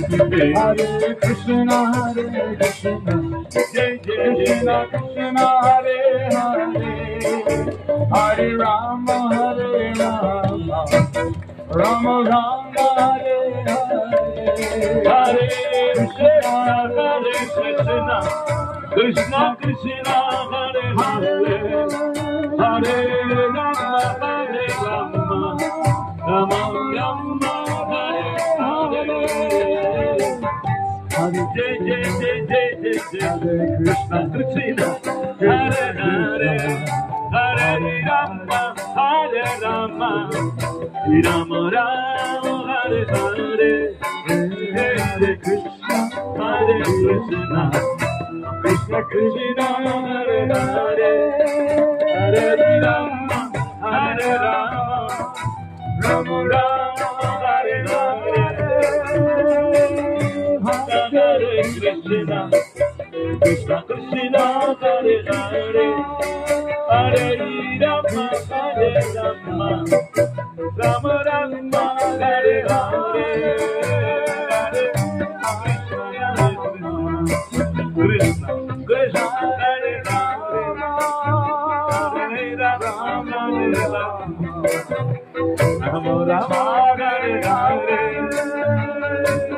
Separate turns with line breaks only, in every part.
Hare Krishna, Jai Krishna Krishna, Hare Hare, Hare Rama, Rama Rama, Hare Hare, Hare Krishna, Krishna Krishna, Hare Hare, Hare Rama, Rama Rama, Hare Hare. Jai Jai Jai Jai Jai Jai Krishna Krishna, Hare Hare, Hare Rama, Hare Rama, Rama Rama, Hare Hare, Hare Krishna, Hare Krishna, Krishna Krishna, Hare Hare, Hare Rama, Hare Rama, Rama Rama, Hare Hare. Hare Krishna, Krishna Krishna, Hare Hare, Hare Rama, Hare Rama, Rama Rama, Hare Hare, Hare Krishna, Krishna Hare Hare, Hare Rama, Hare Rama, Rama Hare Hare.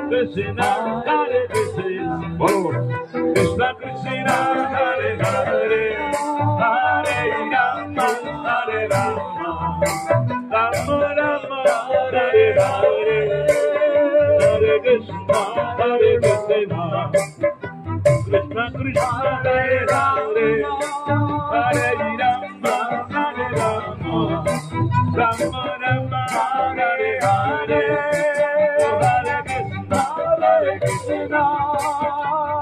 Krishna Hare Krishna, Krishna Krishna, Hare Hare, Hare Rama, Hare Rama, Rama Rama, Hare Hare, Hare Krishna, Hare Krishna, Krishna Krishna, Hare Hare, Hare Rama, Hare Rama, Rama Rama, Hare Hare. Hare Krishna,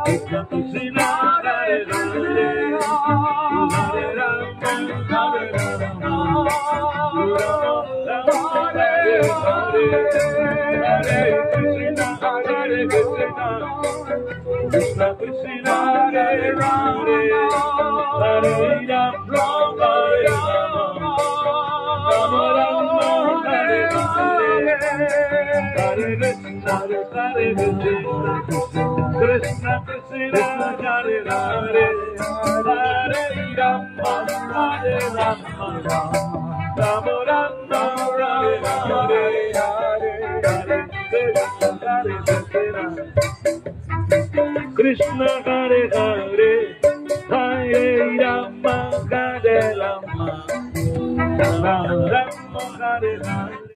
Krishna Krishna, Hare Hare, Hare Rama, Hare Rama, Rama Hare Hare, Hare Krishna, Hare Krishna, Krishna Krishna, Hare Hare, Hare Rama, Hare Rama, Rama Rama, Hare Hare, Hare Krishna, Hare Krishna, Krishna Krishna, Hare Hare, Hare Rama, Hare Rama, Rama Rama, Hare Hare, Hare Krishna, Hare Hare, Hare Rama, Hare Rama, Rama Rama, Hare Hare.